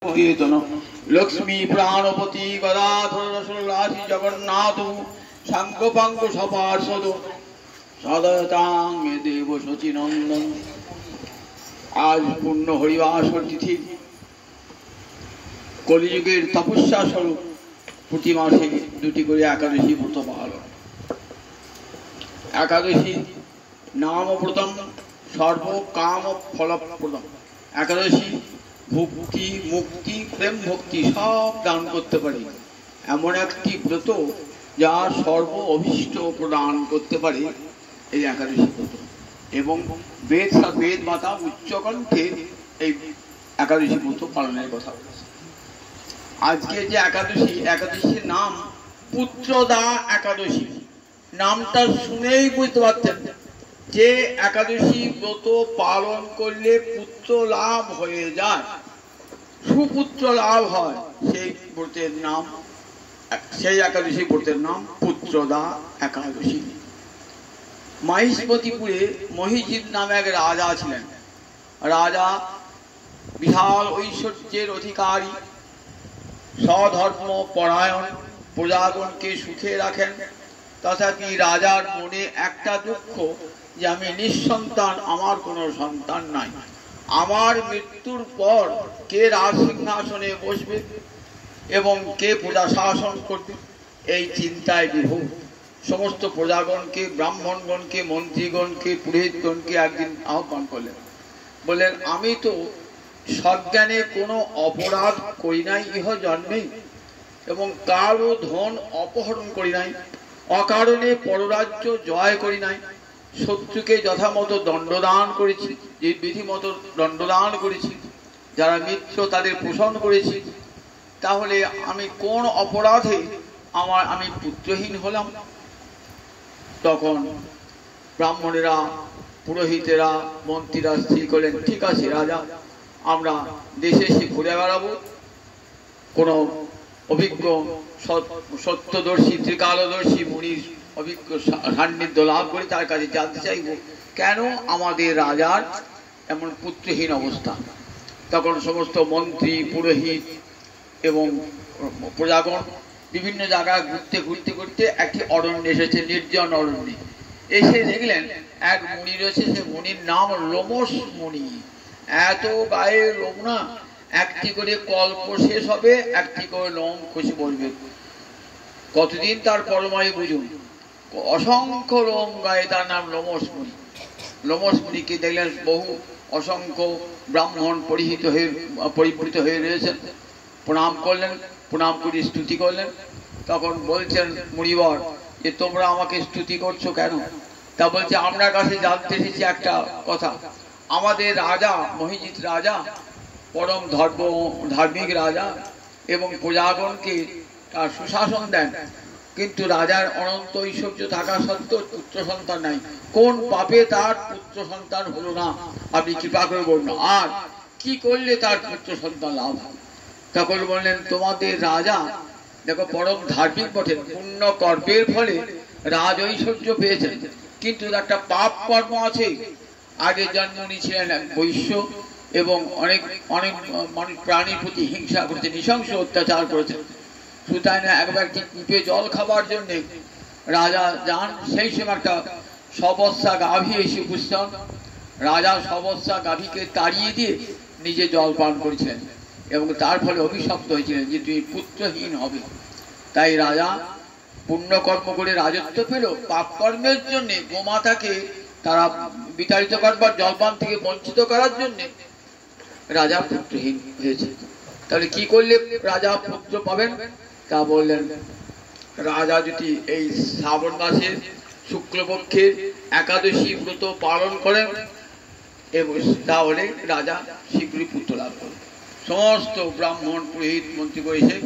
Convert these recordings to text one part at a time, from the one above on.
लक्ष्मी प्राणपति गदाधर रसोल्लासी जगन्नाथ शंखपांग सपार्षद सदतांग देव शचीनंदन। आज पूर्ण हरिवासर तिथि कलिजुगेर तपस्या स्वरूप प्रति मासे दुटी करे एकादशी व्रत पालन। एकादशी नामव्रतम सर्व काम फलप्रदम। एकादशी भक्ति मुक्ति प्रेम भक्ति सब दान करते पारे एमन एकटी व्रत जा सर्व अभीष्ट प्रदान करते पारे এই একাদশী ব্রত। এবং বেদ মাতা উচ্চকণ্ঠে এই একাদশী ব্রত পালনের কথা বলেছে। আজকে যে একাদশীর নাম পুত্রদা একাদশী। নামটা শুনেই বুঝতে পারতেন যে একাদশী ব্রত পালন করলে পুত্র লাভ হয়ে যায়, সুপুত্র লাভ হয়। সেই ব্রতের নাম, সেই একাদশী ব্রতের নাম পুত্রদা একাদশী। মহিষমতিপুরে মহিজিৎ নামে এক রাজা ছিলেন। রাজা বিশাল ঐশ্বর্যের অধিকারী, সধর্ম পরায়ণ, প্রজাগণকে সুখে রাখেন। তথাপি রাজার মনে একটা দুঃখ যে আমি নিঃসন্তান, আমার কোনো সন্তান নাই, আমার মৃত্যুর পর কে রাজ সিংহাসনে বসবে এবং কে প্রজা শাসন করবে, এই চিন্তায় বিভোর। সমস্ত প্রজাগণকে, ব্রাহ্মণগণকে, মন্ত্রীগণকে, পুরোহিতগণকে একদিন আহ্বান করলেন। বললেন, আমি তো সজ্ঞানে কোনো অপরাধ করি নাই ইহ জন্মে, এবং কারো ধন অপহরণ করি নাই, অকারণে পররাজ্য জয় করি নাই, শত্রুকে যথামতো দণ্ডদান করেছি, যে বিধিমতো দণ্ডদান করেছি, যারা মিত্র তাদের পোষণ করেছি। তাহলে আমি কোন অপরাধে আমি পুত্রহীন হলাম? তখন ব্রাহ্মণেরা, পুরোহিতেরা, মন্ত্রীরা স্থির করলেন, ঠিক আছে রাজা, আমরা দেশে এসে ঘুরে বেড়াবো, কোনো অভিজ্ঞ সত্যদর্শী ত্রিকালদর্শী মুনির অভিজ্ঞ সান্নিধ্য লাভ করে তার কাছে জানতে চাইব কেন আমাদের রাজার এমন পুত্রহীন অবস্থা। তখন সমস্ত মন্ত্রী, পুরোহিত এবং প্রজাগণ বিভিন্ন জায়গায় ঘুরতে একটি অরণ্যে এসেছে, নির্জন অরণ্যে। এসে দেখলেন এক মুনি রয়েছে। সে মুনির নাম লোমস মুনি। এত গায়ে লোম না, একটি করে কল্প শেষ হবে, একটি করে লোম খসে পড়বে। কতদিন তার পরমায়ু বুঝুন। অসংখ্য লোম গায়ে, তার নাম লোমস মুনি। লোমস মুনিকে দেখলেন বহু অসংখ্য ব্রাহ্মণ পরিবৃত হয়ে রয়েছেন। প্রণাম করলেন, প্রণাম করে স্তুতি করলেন। তখন বলছেন মুনিবর যে তোমরা আমাকে স্তুতি করছো কেন? তা বলছে, আপনার কাছে জানতে এসেছি একটা কথা। আমাদের রাজা, মহিজিৎ রাজা, পরম ধার্মিক রাজা এবং প্রজাগণকে তার সুশাসন দেন, কিন্তু রাজার অনন্ত ঐশ্বর্য থাকা সত্ত্বেও পুত্র সন্তান নাই। কোন পাপে তার পুত্র সন্তান হলো না? আপনি কৃপা করে বলুন, আর কি করলে তার পুত্র সন্তান লাভ হবে? তখন বললেন, তোমাদের রাজা দেখো পরম ধার্মিক বটেন, পুণ্য কর্মের ফলে রাজ ঐশ্বর্য পেয়েছেন, কিন্তু একটা পাপ কর্ম আছে। আগে জন্ম নিয়েছিলেন এক বৈশ্য এবং অনেক প্রাণীর প্রতি হিংসা করেছে, নৃশংস অত্যাচার করেছেন। সুতরাং একবার কূপে জল খাবার জন্যে রাজা যান। সেই সময় একটা সবস্যা গাভী এসে উপস্থিত। রাজা সবস্যা গাভীকে তাড়িয়ে দিয়ে নিজে জল পান করেছিলেন এবং তার ফলে অভিশপ্ত হয়েছিলেন যে তুই পুত্রহীন হবে। তাই রাজা পুণ্যকর্ম করে রাজত্ব পেল, পাপ কর্মের জন্যে গোমাতাকে তারা বিতাড়িত করবার, জলপান থেকে বঞ্চিত করার জন্যে রাজা পুত্রহীন হয়েছে। তাহলে কি করলে রাজা পুত্র পাবেন? তা বললেন, রাজা যদি এই শ্রাবণ মাসের শুক্লপক্ষের একাদশী ব্রত পালন করেন এবং তাহলে রাজা শীঘ্রই পুত্র লাভ করবেন। সমস্ত ব্রাহ্মণ, পুরোহিত, মন্ত্রী এসে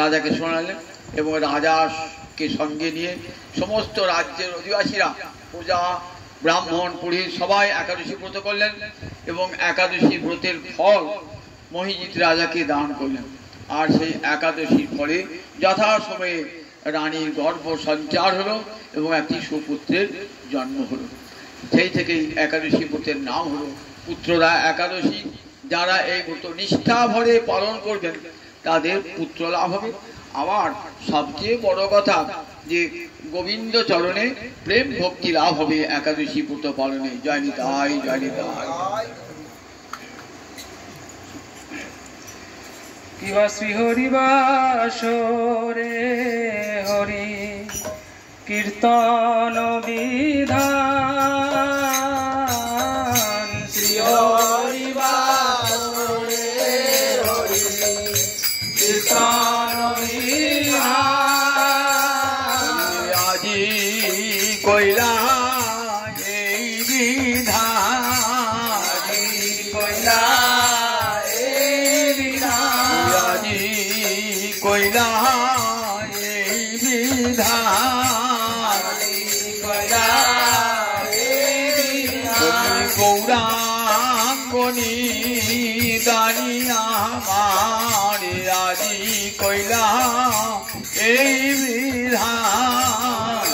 রাজাকে শোনালেন এবং রাজাকে সঙ্গে নিয়ে সমস্ত রাজ্যের অধিবাসীরা, প্রজা, ব্রাহ্মণ, পুরোহিত সবাই একাদশী ব্রত করলেন এবং একাদশী ব্রতের ফল মহিজিৎ রাজাকে দান করলেন। আর সেই একাদশীর ফলে যথাসময়ে রানীর গর্ভ সঞ্চার হলো এবং একটি সুপুত্রের জন্ম হলো। সেই থেকেই একাদশী ব্রতের নাম হলো পুত্রদা একাদশী। যারা এই ব্রত নিষ্ঠা ভরে পালন করবেন তাদের পুত্র লাভ হবে। আবার সবচেয়ে বড় কথা যে গোবিন্দ চরণে প্রেম ভক্তি লাভ হবে একাদশী ব্রত পালনে। জয় নিতাই, জয় নিতাই। কিবা শ্রী হরিবাসরে হরি কীর্তন বিধান, শ্রী হরিবাসরে হরি কীর্তন বিধান, আজি কইলা এই বিধান, আজি কইলা কইলা এই বিধান, গৌরাঙ্গনি দানিয়া মারে আজি কইলা এই বিধান,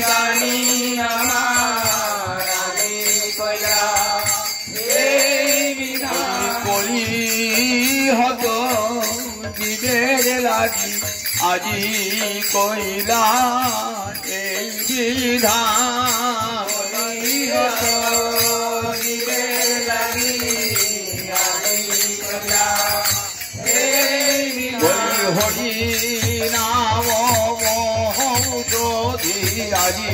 দানিয়া মারে কইলা এই বিধান, কলি হত জীবের লাগি আজি কইলা এই বিধান, হরি নাম মহৌষধি আজি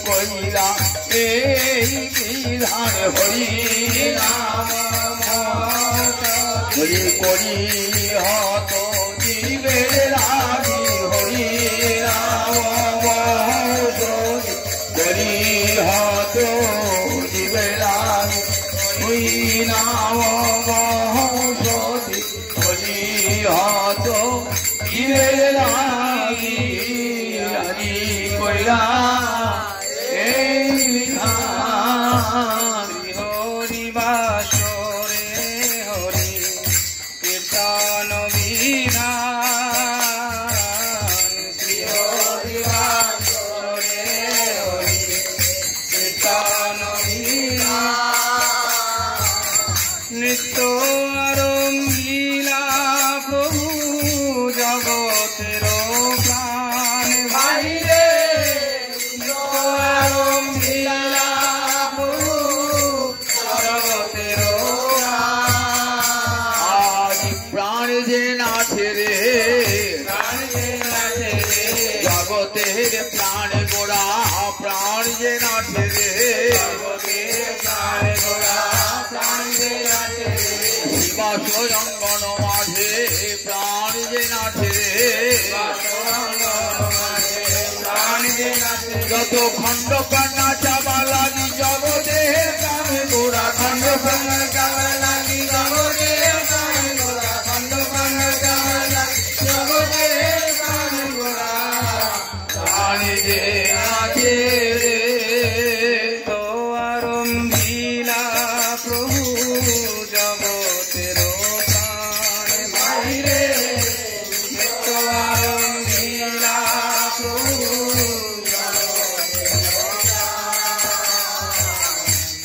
কইলা এই বিধান, হরি নাম হরি করি হত জীবের লাগি, হরি নাম মহৌষধি করি হত জীবের লাগি, হরি নাম মহৌষধি করি হত জীবের লাগি আজি কইলা এই বিধান, হরিবাসরে হরি কীর্তন বিধান, শ্রী হরিবাসরে হরি কীর্তন বিধান, নৃত্য আরম্ভিলা প্রভু জগতের প্রাণ ভাইরে, নৃত্য আরম্ভিলা প্রভু জগতের আজ প্রাণ যে নাথে রে, জগতের প্রাণ গোড়া প্রাণ যে নাথে রে, শিবাস রঙ্গন মাঝে প্রাণ যে নাথে রে, যত খণ্ড কন্যা চাবা লাগি জগতের প্রাণ গোড়া, খণ্ড কন্যা চাবা লাগি জগতের প্রাণ গোড়া, খণ্ড কন্যা চাবা লাগি জগতের প্রাণ গোড়া, প্রাণ যে নাথে রে, তো আরম্ভিলা প্রভু জগতের প্রাণ ভাইরে, তো আরম্ভিলা প্রভু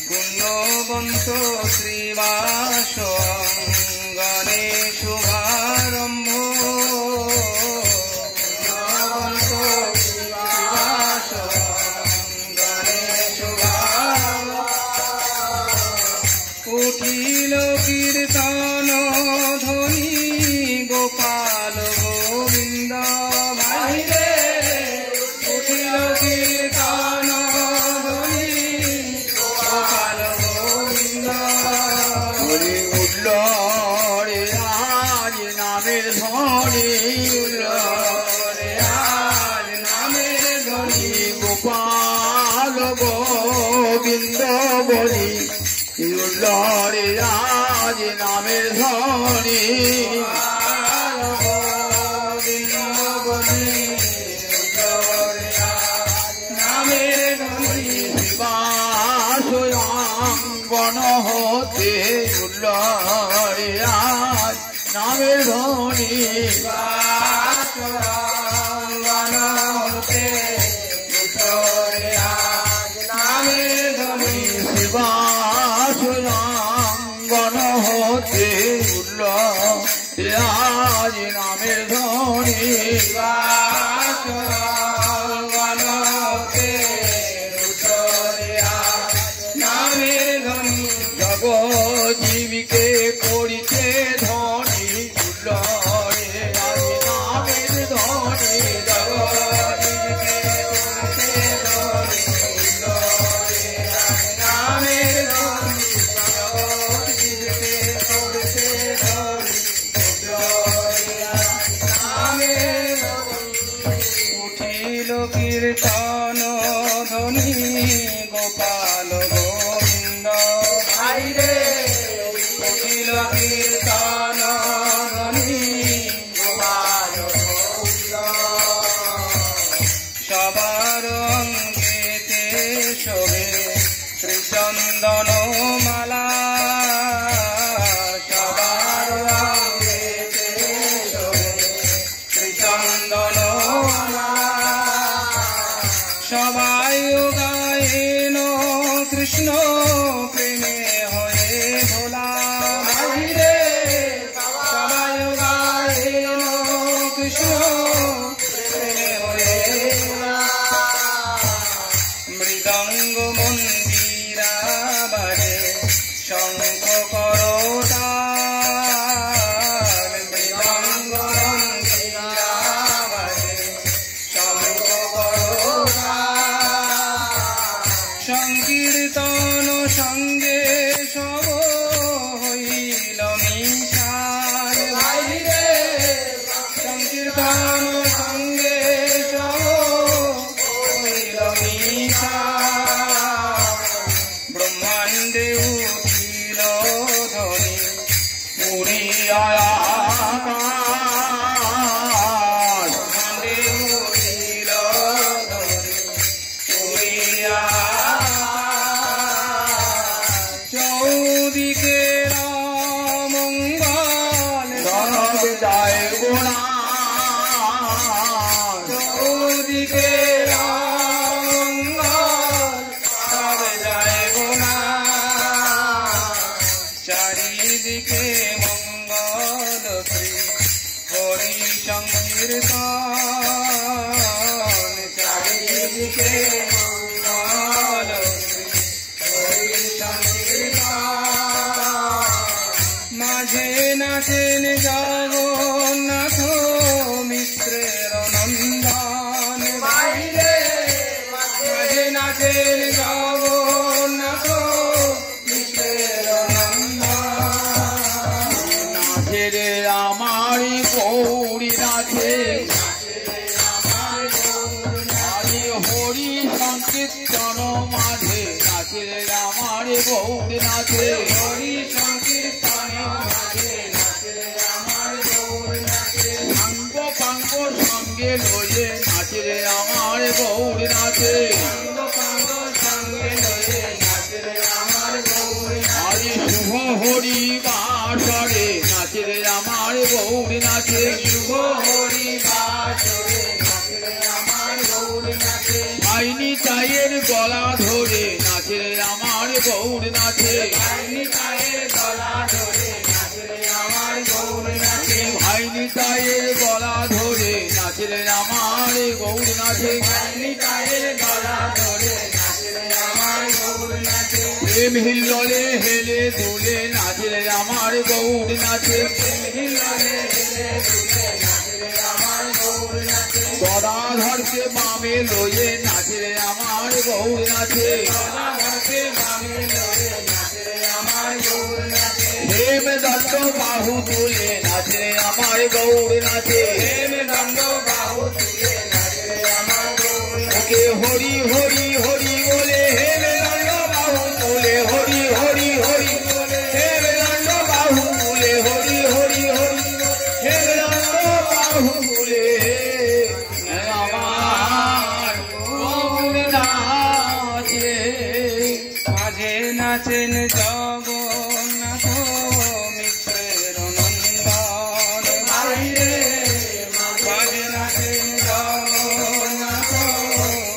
পুণ্যবন্ত শ্রীবাস অঙ্গনে শুভারম্ভ, পুণ্যবন্ত শ্রীবাস অঙ্গনে শুভারম্ভ, উঠিল কীর্তন ধ্বনি গোপাল গোবিন্দ ভাইরে, উঠিল কীর্তন ধ্বনি গোপাল গোবিন্দ, হরি উঠল রে আজ নামের ধ্বনি, উঠল রে আজ নামের ধ্বনি, গোপাল গোবিন্দ বলি, উঠল রে আজ নামের ধ্বনি, গোবিন্দ বলি, রে আজ নামের ধ্বনি, শিবাস অঙ্গন হতে উঠল রে আজ নামের ধ্বনি, বাসরাঙ্গন হতে রে আজ নামের ধ্বনি, শিবাস উঠল আজ নামের ধ্বনি নামের ধ্বনি জগজীবীকে করিতে ধনী উঠল আজ নামের ধ্বনি জগজীবীকে করতে ধনী নামের ধ্বনি জগজীবীকে করতে ধনী নামের উঠিল কীর্তন ধ্বনি গোপাল গোবিন্দ ভাইরে উঠিল কীর্তন ধ্বনি গোপাল গোবিন্দ সবার অঙ্গেতে শোভে শ্রীচন্দন মালা সবার অঙ্গেতে শোভে শ্রীচন্দন মালা সবাই গায়েন কৃষ্ণ প্রেমে হয়ে ভোলা ভাইরে সবাই গায়েন কৃষ্ণ প্রেমে হয়ে ভোলা মৃদঙ্গ মন্দিরা বাজে শঙ্খ করতাল মৃদঙ্গ মন্দিরা বাজে শঙ্খ সংকীর্তন সঙ্গে সব হইল মিশাল ভাইরে সংকীর্তন সঙ্গে সব হইল মিশাল ব্রহ্মাণ্ডে উঠিল ধ্বনি পুরী আকাশ ব্রহ্মাণ্ডে উঠিল ধ্বনি পুরী চৌদিকে মঙ্গল সব যায় গোনা চৌদিকে মঙ্গল সব যায় গোনা চারিদিকে মঙ্গল শ্রী হরি সংকীর্তন চারিদিকে মঙ্গল শ্রী হরি সংকীর্তন মাঝে নাচেন জগন্নাথ মিশ্রের নন্দন বাইরে মাঝে নাচেন জগন্নাথ মিশ্রের নন্দন নাচে রে আমার গৌরী নাচে আরে হরি সংকীর্তন মাঝে নাচে রে আমার গৌরী নাচে হরি সংকীর্তন মাঝে নাচে আমার গৌর নাচে সাঙ্গ পাঙ্গ সঙ্গে লয়ে নাচে রে আমার গৌরী নাচে সঙ্গ পাঙ্গ সঙ্গে লয়ে নাচে আমার গৌর আরে শুভ হরি বাসরে নাচে রে আমার গৌরী নাচে শুভ হরি বাসরে নাচে আমার গৌর নাচে আইনি চায়ের গলা ধরে নাচে রে আমার গৌর নাচে আইনি কায়ের গলা ধরে নাচে আমার গৌর নাচে ভাইনি চায়ের গলা ধরে নাচে রে আমার গৌর নাচে আইনি কায়ের গলা ধরে নাচে আমার গৌর নাচে প্রেম হিল্ললে হেলে দুলে নাচে রে আমার গৌর নাচে হিলরে হেলে দুলে নাচে আমার গৌর নাচে গদাধরকে বামে লয়ে নাচে রে আমার গৌর নাচে গলা ধরকে বামে লয়ে নাচে আমার গৌর নাচে হেম দত্ত বাহু তুলে নাচে রে আমার গৌর নাচে প্রেম দণ্ড বাহু তুলে নাচে আমার গৌর নাচে ওকে হরি হরি হরি বলে হেম দণ্ড বাহু তুলে হরি হরি হরি বলে হেম দণ্ড বাহু তুলে হরি হরি হরি হেম দণ্ড বাহু তুলে আমার গৌর নাচে মাঝে নাচেন জগন্নাথ মিশ্রের নন্দন বাইরে মাঝে নাচেন জগন্নাথ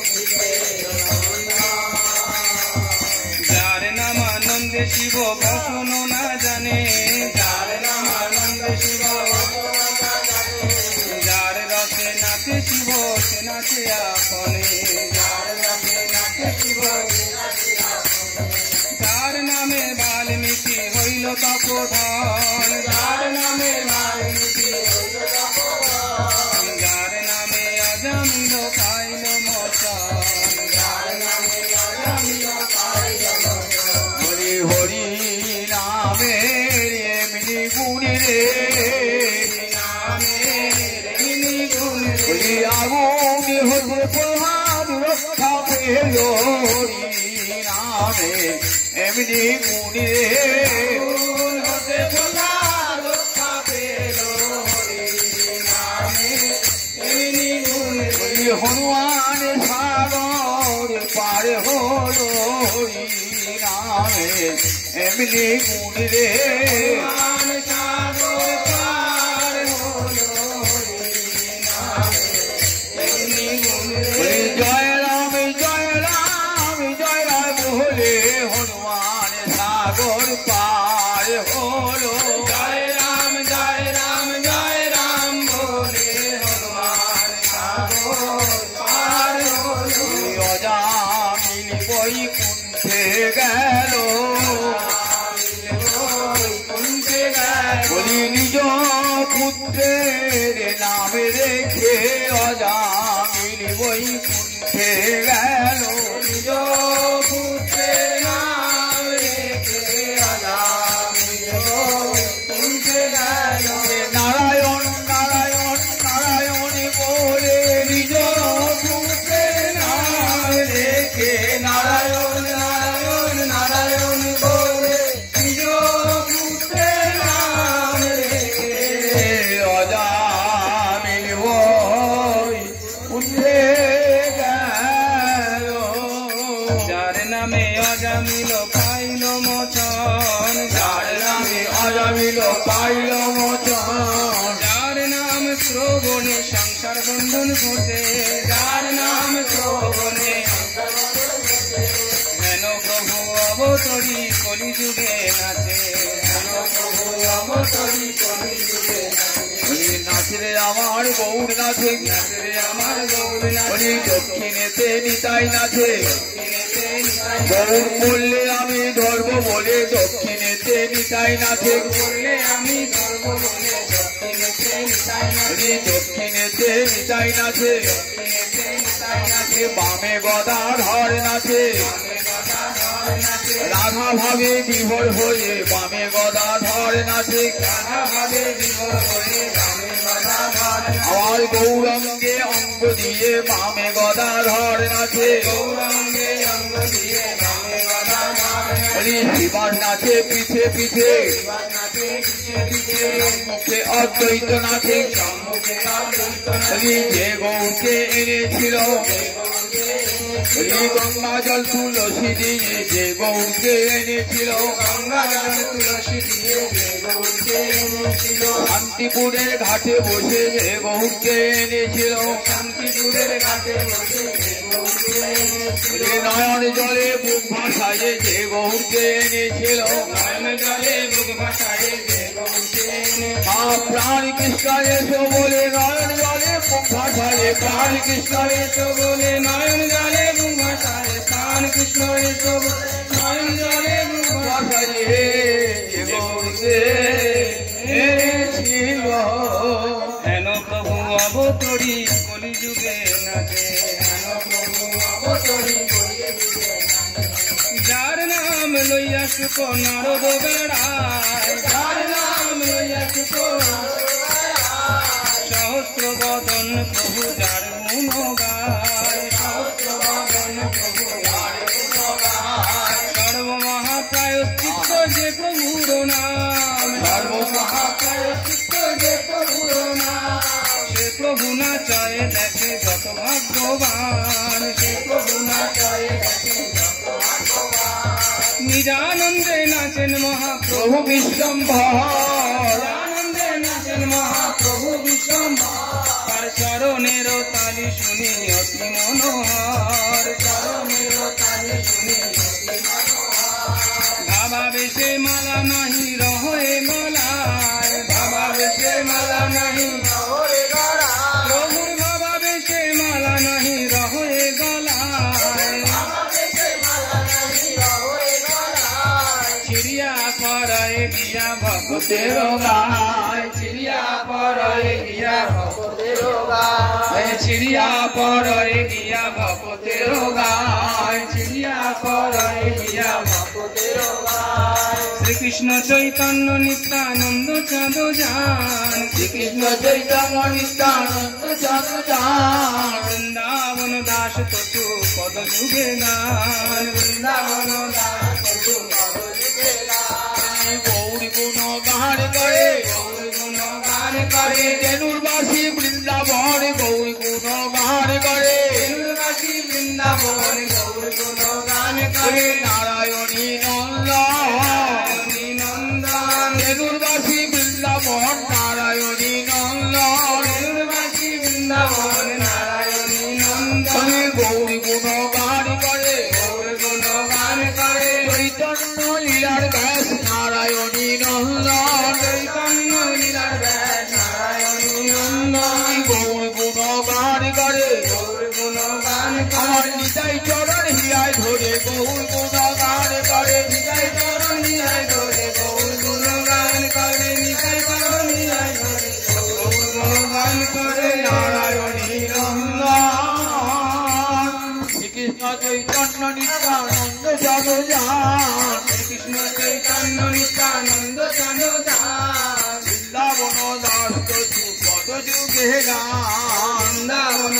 মিশ্রের নন্দন যার নাম আনন্দে শিব কখনো না জানে যার নাম নাচে আপনে, যার নামে নাচে শিব যার নামে বাল্মীকি হইল তপোধন, যার নামে বাল্মীকি হইল তপোধন, যার নামে অজামিল পাইল মোচন, যার নামে অজামিল পাইল মোচন। হরি হরি নামে এমনি গুণী রে, এমনি গুণ হরি আগুনি হতে প্রভাব রক্ষা পেল, হরি নামে এমনি গুণী রে, গুণ হতে প্রহ্লাদ রক্ষা পেল, হরি নামে এমনি গুণ হরি হনুমান সাগর পার হলো, হরি নামে এমনি গুণী রে, মান সাগর পার হলো, হরি নামে এমনি গুণ হরি জয় রাম জয় রাম জয় রাম বলে হনুমান সাগর পার হলো, জয় রাম জয় রাম জয় রাম বলে হনুমান সাগর পার হলো, অজামিল বৈকুণ্ঠে গেল, বৈকুণ্ঠে গেল, বলি নিজ পুত্রের নামে রেখে অজামিল বৈকুণ্ঠে গেল, নিজ পুত্রের নাম রেখে অজামিল বৈকুণ্ঠে গেল, নারায়ণ নারায়ণ নারায়ণ বলে নিজ পুত্রের নাম রেখে নারায়ণ নারায়ণ নারায়ণ বলে নিজ পুত্রের নাম রেখে অজামিল বৈকুণ্ঠে গেল, যার নামে অজামিল পাইল মোচন, যার নামে অজামিল পাইল মোচন, যার নাম শ্রবণে সংসার বন্ধন ঘটে, যার নাম শ্রবণে হেন প্রভু অবতরী কলিযুগে নাচে, হেন প্রভু অবতরী কলিযুগে হরি নাচরে আমার গৌর নাচে, নাচে রে আমার গৌর হরি নাচে, দক্ষিণেতে নিতাই নাচে, দক্ষিণেতে নিতাই গৌর বললে আমি ধর্ম বলে দক্ষিণেতে নিতাই নাচে, বললে আমি ধর্ম বলে দক্ষিণেতে নিতাই নাচে, হরি দক্ষিণেতে নিতাই নাচে, দক্ষিণেতে নিতাই নাচে, বামে গদা ধর নাচে, বামে গদাধর নাচে, রাধা ভাবে বিভোর হয়ে বামে গদা ধর নাচে, রাধা ভাবে বিভোর হয়ে বামে গদাধর নাচে, আমার গৌরঙ্গে অঙ্গ দিয়ে বামে গদা ধর নাচে, গৌরাঙ্গে অঙ্গ দিয়ে বামে গদাধর নাচে, হরি শিবার নাচে পিছে পিছে, শিবার নাচে পিছে পিছে, মুখে অদ্বৈত নাচে, সম্মুখে অদ্বৈত নাচে, হরি যে গৌরকে এনেছিল, গৌরকে হরি গঙ্গা জল তুলসী দিয়ে যে গৌরকে এনেছিল, গঙ্গা জল তুলসী দিয়ে যে গৌরকে এনেছিল, শান্তিপুরের ঘাটে বসে যে গৌরকে এনেছিল, শান্তিপুরের ঘাটে বসে যে গৌরকে এনেছিল, হরি নয়ন জলে বুক ভাসায় যে গৌরকে এনেছিল, নয়ন জলে বুক ভাসায় যে গৌরকে এনেছিল, প্রাণ কৃষ্ণ এসো বলে নয়ন জলে বুক ভাসায়, প্রাণ কৃষ্ণ এসো বলে নয়ন জলে বুক ভাসায়, প্রাণ কৃষ্ণ এসো বলে নয়ন জলে বুক ভাসায়, যে গৌরকে এনেছিল, হেন প্রভু অবতরী কলিযুগে নাচে, হেন প্রভু অবতরী কলিযুগে নাচে, যার নাম লইয়া সুখ নারদ বেড়ায়, যার নাম লইয়া সুখ সহস্র বদন প্রভু যার গুণ গায়, সহস্র বদন প্রভু যার গুণ গায়, সর্বমহাপ্রায়শ্চিত্ত যে প্রভুর নাম, সর্বমহাপ্রায়শ্চিত্ত যে প্রভুর নাম, সে প্রভু নাচায় দেখে যত ভাগ্যবান, সে প্রভু নাচায় দেখে যত ভাগ্যবান, নিজানন্দে নাচেন মহাপ্রভু প্রভু বিশ্বম্ভর, আনন্দে নাচেন মহাপ্রভু বিশ্বম্ভর, তার চরণের তালি শুনি অতি মনোহর, চরণের তালি শুনি অতি মনোহর, ভাবা বেশে মালা নাহি রহে গলায়, ভাবা বেশে মালা নাহি রহে গলায়, প্রভুর ভাবা বেশে মালা নাহি ভক্তের গায় চিড়িয়া পরে গিয়া ভক্তের গায় চিড়িয়া পরে গিয়া ভক্তের গায় চিড়িয়া পরে গিয়া ভক্তের গায় শ্রীকৃষ্ণ চৈতন্য নিত্যানন্দ চাঁদ যান শ্রীকৃষ্ণ চৈতন্য নিত্যানন্দ চাঁদ যান বৃন্দাবন দাস ততু পদ যুগে গান বৃন্দাবন দাস ততু পদ যুগে গান গৌরী গুণ গান করে গৌর গুণ গান করে তেনুরবাসী বৃন্দাবন গৌরী গুণ গান করে তেনুরবাসী বৃন্দাবন গৌর গুণ গান করে নারায়ণী নন্দন নন্দন তেনুরবাসী বৃন্দাবন নারায়ণী নন্দন তেনুরবাসী বৃন্দাবন নারায়ণী নন্দন গৌরী গুণ গান করে গৌর গুণ গান করে চৈতন্য লীলার ব্যাস নারায়ণী নন্দন চৈতন্য লীলার ব্যাস নারায়ণী নন্দন গৌর গুণ গান করে গৌর গুণ গান আমার করে নিতাই চরণ হিয়ায় ধরে গৌর গুণ গান করে নিতাই চরণ নিয়ায় ধরে গৌর গুণ গান করে নিতাই চরণ নিয়ায় ধরে গৌর গুণ গান করে নারায়ণী নন্দন শ্রীকৃষ্ণ চৈতন্য নিত্যানন্দ জগজান কৃষ্ণ চৈতন্য নিত্যানন্দ চাঁদ দাস বৃন্দাবন দাস তু পদ যুগে গান বৃন্দাবন